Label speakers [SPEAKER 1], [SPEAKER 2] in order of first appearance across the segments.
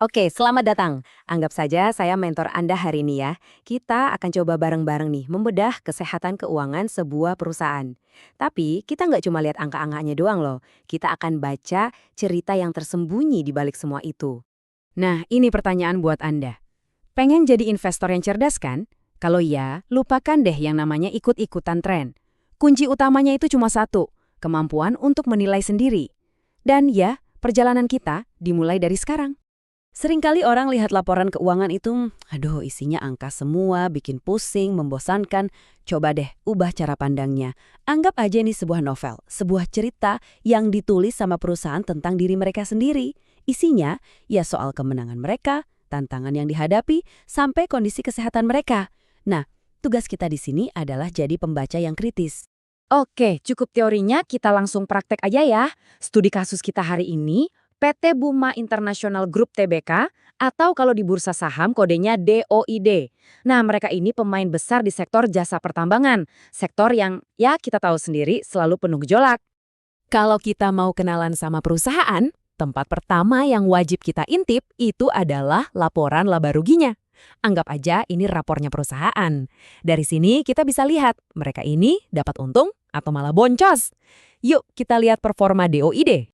[SPEAKER 1] Oke, selamat datang. Anggap saja saya mentor Anda hari ini ya. Kita akan coba bareng-bareng nih membedah kesehatan keuangan sebuah perusahaan. Tapi kita nggak cuma lihat angka-angkanya doang loh. Kita akan baca cerita yang tersembunyi di balik semua itu. Nah, ini pertanyaan buat Anda. Pengen jadi investor yang cerdas kan? Kalau iya, lupakan deh yang namanya ikut-ikutan tren. Kunci utamanya itu cuma satu, kemampuan untuk menilai sendiri. Dan ya, perjalanan kita dimulai dari sekarang. Seringkali orang lihat laporan keuangan itu, aduh isinya angka semua, bikin pusing, membosankan. Coba deh, ubah cara pandangnya. Anggap aja ini sebuah novel, sebuah cerita yang ditulis sama perusahaan tentang diri mereka sendiri. Isinya, ya soal kemenangan mereka, tantangan yang dihadapi, sampai kondisi kesehatan mereka. Nah, tugas kita di sini adalah jadi pembaca yang kritis.
[SPEAKER 2] Oke, cukup teorinya, kita langsung praktek aja ya. Studi kasus kita hari ini, PT Buma International Group Tbk, atau kalau di bursa saham kodenya DOID. Nah, mereka ini pemain besar di sektor jasa pertambangan. Sektor yang, ya kita tahu sendiri, selalu penuh gejolak.
[SPEAKER 1] Kalau kita mau kenalan sama perusahaan, tempat pertama yang wajib kita intip itu adalah laporan laba ruginya. Anggap aja ini rapornya perusahaan. Dari sini kita bisa lihat mereka ini dapat untung atau malah boncos. Yuk kita lihat performa DOID.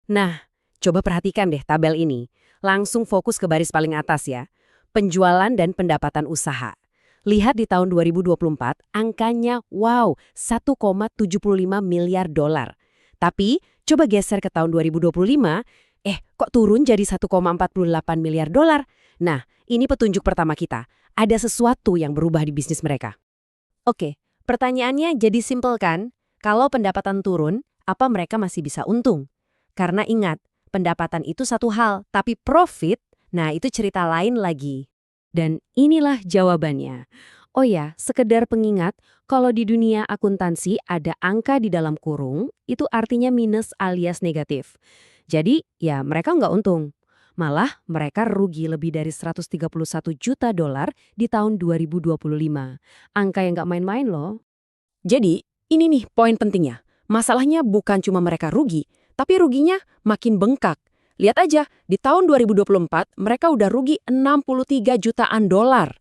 [SPEAKER 1] Nah, coba perhatikan deh tabel ini. Langsung fokus ke baris paling atas ya. Penjualan dan pendapatan usaha. Lihat di tahun 2024, angkanya wow, 1,75 miliar dolar. Tapi, coba geser ke tahun 2025, kok turun jadi 1,48 miliar dolar? Nah, ini petunjuk pertama kita. Ada sesuatu yang berubah di bisnis mereka. Oke, pertanyaannya jadi simpel kan? Kalau pendapatan turun, apa mereka masih bisa untung? Karena ingat, pendapatan itu satu hal, tapi profit, nah itu cerita lain lagi. Dan inilah jawabannya. Oh ya, sekedar pengingat, kalau di dunia akuntansi ada angka di dalam kurung, itu artinya minus alias negatif. Jadi, ya mereka nggak untung. Malah, mereka rugi lebih dari 131 juta dolar di tahun 2025. Angka yang nggak main-main loh. Jadi, ini nih poin pentingnya. Masalahnya bukan cuma mereka rugi, tapi ruginya makin bengkak. Lihat aja, di tahun 2024 mereka udah rugi 63 jutaan dolar.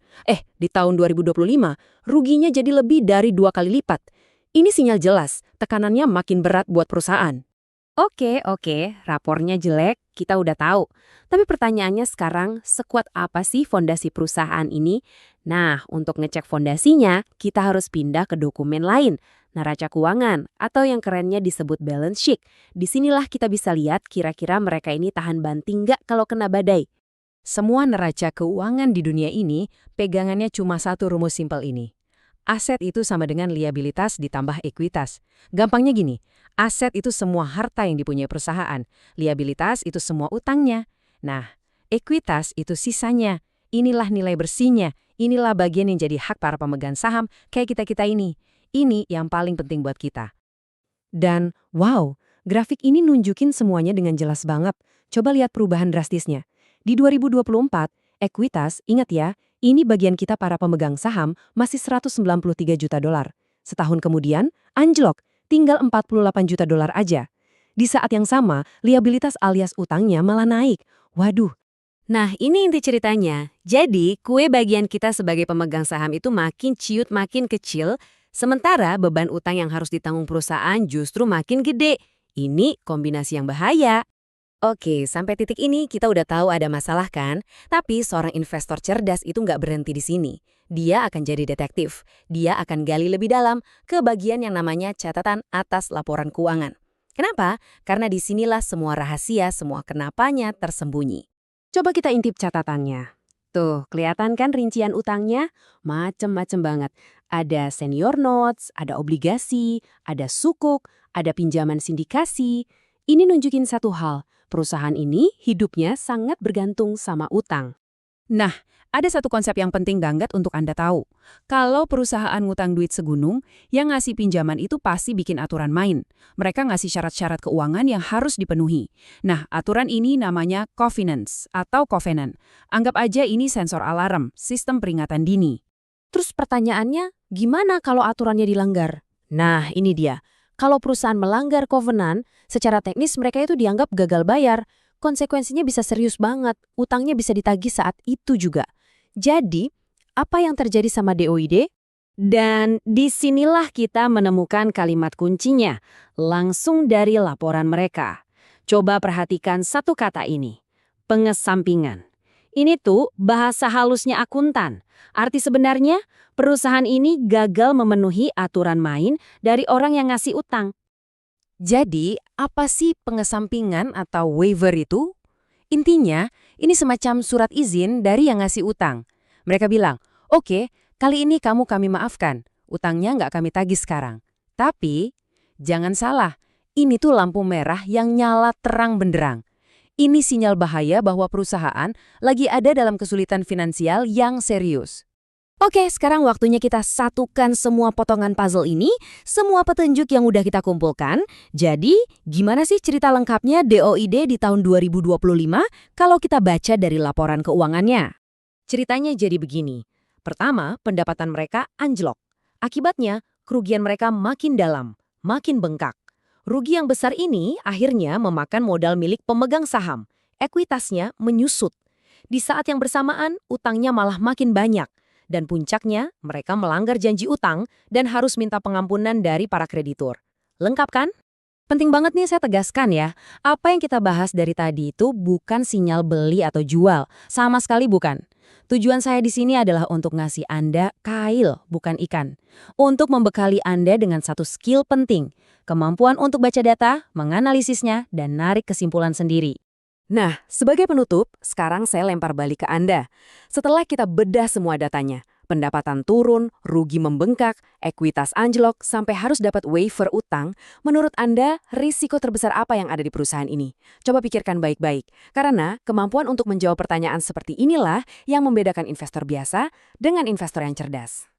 [SPEAKER 1] Di tahun 2025 ruginya jadi lebih dari 2 kali lipat. Ini sinyal jelas, tekanannya makin berat buat perusahaan. Oke, rapornya jelek, kita udah tahu. Tapi pertanyaannya sekarang, sekuat apa sih fondasi perusahaan ini? Nah, untuk ngecek fondasinya, kita harus pindah ke dokumen lain, neraca keuangan, atau yang kerennya disebut balance sheet. Disinilah kita bisa lihat kira-kira mereka ini tahan banting nggak kalau kena badai. Semua neraca keuangan di dunia ini, pegangannya cuma satu rumus simpel ini. Aset itu sama dengan liabilitas ditambah ekuitas. Gampangnya gini, aset itu semua harta yang dipunyai perusahaan, liabilitas itu semua utangnya. Nah, ekuitas itu sisanya. Inilah nilai bersihnya, inilah bagian yang jadi hak para pemegang saham kayak kita-kita ini. Ini yang paling penting buat kita. Dan, wow, grafik ini nunjukin semuanya dengan jelas banget. Coba lihat perubahan drastisnya. Di 2024, ekuitas, ingat ya, ini bagian kita para pemegang saham masih 193 juta dolar. Setahun kemudian, anjlok, tinggal 48 juta dolar aja. Di saat yang sama, liabilitas alias utangnya malah naik. Waduh. Nah, ini inti ceritanya. Jadi, kue bagian kita sebagai pemegang saham itu makin ciut makin kecil, sementara beban utang yang harus ditanggung perusahaan justru makin gede. Ini kombinasi yang bahaya. Oke, sampai titik ini kita udah tahu ada masalah kan? Tapi seorang investor cerdas itu nggak berhenti di sini. Dia akan jadi detektif. Dia akan gali lebih dalam ke bagian yang namanya catatan atas laporan keuangan. Kenapa? Karena disinilah semua rahasia, semua kenapanya tersembunyi. Coba kita intip catatannya. Tuh, kelihatan kan rincian utangnya? Macem-macem banget. Ada senior notes, ada obligasi, ada sukuk, ada pinjaman sindikasi. Ini nunjukin satu hal. Perusahaan ini hidupnya sangat bergantung sama utang. Nah, ada satu konsep yang penting banget untuk Anda tahu. Kalau perusahaan ngutang duit segunung, yang ngasih pinjaman itu pasti bikin aturan main. Mereka ngasih syarat-syarat keuangan yang harus dipenuhi. Nah, aturan ini namanya covenants atau covenant. Anggap aja ini sensor alarm, sistem peringatan dini. Terus pertanyaannya, gimana kalau aturannya dilanggar? Nah, ini dia. Kalau perusahaan melanggar covenant, secara teknis mereka itu dianggap gagal bayar. konsekuensinya bisa serius banget. Utangnya bisa ditagih saat itu juga. Jadi, apa yang terjadi sama DOID?
[SPEAKER 2] Dan disinilah kita menemukan kalimat kuncinya, langsung dari laporan mereka. Coba perhatikan satu kata ini, pengesampingan. Ini tuh bahasa halusnya akuntan. Arti sebenarnya, perusahaan ini gagal memenuhi aturan main dari orang yang ngasih utang.
[SPEAKER 1] Jadi, apa sih pengesampingan atau waiver itu? Intinya, ini semacam surat izin dari yang ngasih utang. Mereka bilang, oke, kali ini kami maafkan. Utangnya nggak kami tagih sekarang. Tapi, jangan salah, ini tuh lampu merah yang nyala terang benderang. Ini sinyal bahaya bahwa perusahaan lagi ada dalam kesulitan finansial yang serius. Oke, sekarang waktunya kita satukan semua potongan puzzle ini, semua petunjuk yang udah kita kumpulkan. Jadi, gimana sih cerita lengkapnya DOID di tahun 2025 kalau kita baca dari laporan keuangannya? Ceritanya jadi begini. Pertama, pendapatan mereka anjlok. Akibatnya, kerugian mereka makin dalam, makin bengkak. Rugi yang besar ini akhirnya memakan modal milik pemegang saham. Ekuitasnya menyusut. Di saat yang bersamaan, utangnya malah makin banyak. Dan puncaknya, mereka melanggar janji utang dan harus minta pengampunan dari para kreditur. Lengkap kan? Penting banget nih saya tegaskan ya, apa yang kita bahas dari tadi itu bukan sinyal beli atau jual, sama sekali bukan. Tujuan saya di sini adalah untuk ngasih Anda kail, bukan ikan. Untuk membekali Anda dengan satu skill penting, kemampuan untuk baca data, menganalisisnya, dan narik kesimpulan sendiri. Nah, sebagai penutup, sekarang saya lempar balik ke Anda. Setelah kita bedah semua datanya, pendapatan turun, rugi membengkak, ekuitas anjlok, sampai harus dapat waiver utang, menurut Anda, risiko terbesar apa yang ada di perusahaan ini? Coba pikirkan baik-baik, karena kemampuan untuk menjawab pertanyaan seperti inilah yang membedakan investor biasa dengan investor yang cerdas.